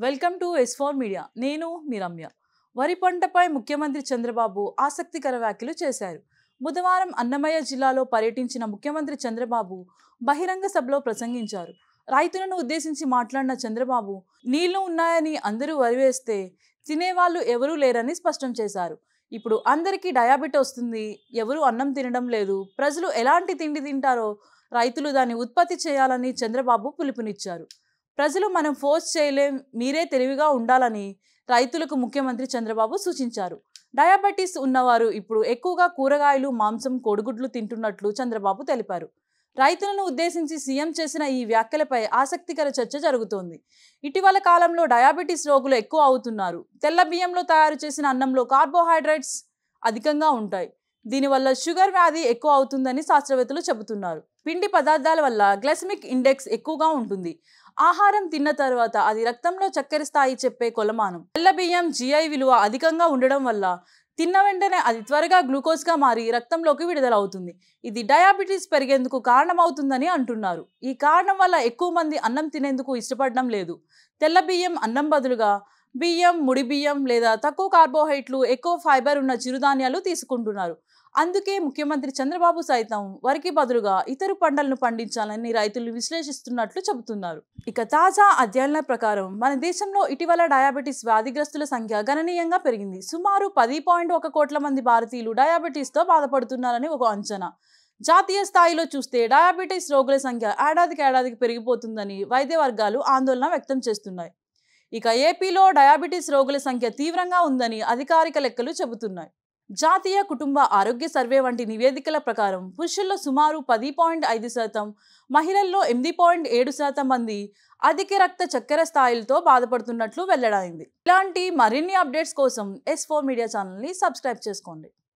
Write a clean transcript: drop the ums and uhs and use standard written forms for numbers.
Welcome to S4 media. నేను మీ రమ్య. వరి పంటపై ముఖ్యమంత్రి చంద్రబాబు ఆసక్తికర వ్యాఖ్యలు చేశారు. బుధవారం అన్నమయ్య జిల్లాలో పర్యటించిన ముఖ్యమంత్రి చంద్రబాబు బహిరంగ సభలో ప్రసంగించారు. రైతులను ఉద్దేశించి మాట్లాడిన చంద్రబాబు నీళ్లు ఉన్నాయని అందరూ వరి వేస్తే తినేవాళ్ళు ఎవరూ లేరని స్పష్టం చేశారు. ఇప్పుడు అందరికీ డయాబెటీ వస్తుంది, ఎవరు అన్నం తినడం లేదు, ప్రజలు ఎలాంటి తిండి తింటారో రైతులు దాన్ని ఉత్పత్తి చేయాలని చంద్రబాబు పిలుపునిచ్చారు. ప్రజలు మనం ఫోర్స్ చేయలేం, మీరే తెలివిగా ఉండాలని రైతులకు ముఖ్యమంత్రి చంద్రబాబు సూచించారు. డయాబెటీస్ ఉన్నవారు ఇప్పుడు ఎక్కువగా కూరగాయలు, మాంసం, కోడిగుడ్లు తింటున్నట్లు చంద్రబాబు తెలిపారు. రైతులను ఉద్దేశించి సీఎం చేసిన ఈ వ్యాఖ్యలపై ఆసక్తికర చర్చ జరుగుతోంది. ఇటీవల కాలంలో డయాబెటీస్ రోగులు ఎక్కువ అవుతున్నారు. తెల్ల బియ్యంలో తయారు చేసిన అన్నంలో కార్బోహైడ్రేట్స్ అధికంగా ఉంటాయి. దీనివల్ల షుగర్ వ్యాధి ఎక్కువ అవుతుందని శాస్త్రవేత్తలు చెబుతున్నారు. పిండి పదార్థాల వల్ల గ్లైసెమిక్ ఇండెక్స్ ఎక్కువగా ఉంటుంది. ఆహారం తిన్న తర్వాత అది రక్తంలో చక్కెర స్థాయి చెప్పే కొలమానం. తెల్ల బియ్యం GI విలువ అధికంగా ఉండడం వల్ల తిన్న వెంటనే అది త్వరగా గ్లూకోజ్గా మారి రక్తంలోకి విడుదలవుతుంది. ఇది డయాబెటీస్ పెరిగేందుకు కారణమవుతుందని అంటున్నారు. ఈ కారణం వల్ల ఎక్కువ మంది అన్నం తినేందుకు ఇష్టపడడం లేదు. తెల్ల బియ్యం అన్నం బదులుగా బియ్యం, ముడి బియ్యం లేదా తక్కువ కార్బోహైడ్రేట్లు, ఎక్కువ ఫైబర్ ఉన్న చిరుధాన్యాలు తీసుకుంటున్నారు. అందుకే ముఖ్యమంత్రి చంద్రబాబు సైతం వరికి బదులుగా ఇతర పంటలను పండించాలని రైతులు విశ్లేషిస్తున్నట్లు చెబుతున్నారు. ఇక తాజా అధ్యయనాల ప్రకారం మన దేశంలో ఇటీవల డయాబెటీస్ వ్యాధిగ్రస్తుల సంఖ్య గణనీయంగా పెరిగింది. సుమారు 10.1 కోట్ల మంది భారతీయులు డయాబెటీస్తో బాధపడుతున్నారని ఒక అంచనా. జాతీయ స్థాయిలో చూస్తే డయాబెటీస్ రోగుల సంఖ్య ఏడాదికి పెరిగిపోతుందని వైద్య వర్గాలు ఆందోళన వ్యక్తం చేస్తున్నాయి. ఇక ఏపీలో డయాబెటీస్ రోగుల సంఖ్య తీవ్రంగా ఉందని అధికారిక లెక్కలు చెబుతున్నాయి. జాతీయ కుటుంబ ఆరోగ్య సర్వే వంటి నివేదికల ప్రకారం పురుషుల్లో సుమారు 10.5%, మహిళల్లో 8.7% మంది అధిక రక్త చక్కెర స్థాయిలతో బాధపడుతున్నట్లు వెల్లడైంది. ఇలాంటి మరిన్ని అప్డేట్స్ కోసం S4 మీడియా ఛానల్ని సబ్స్క్రైబ్ చేసుకోండి.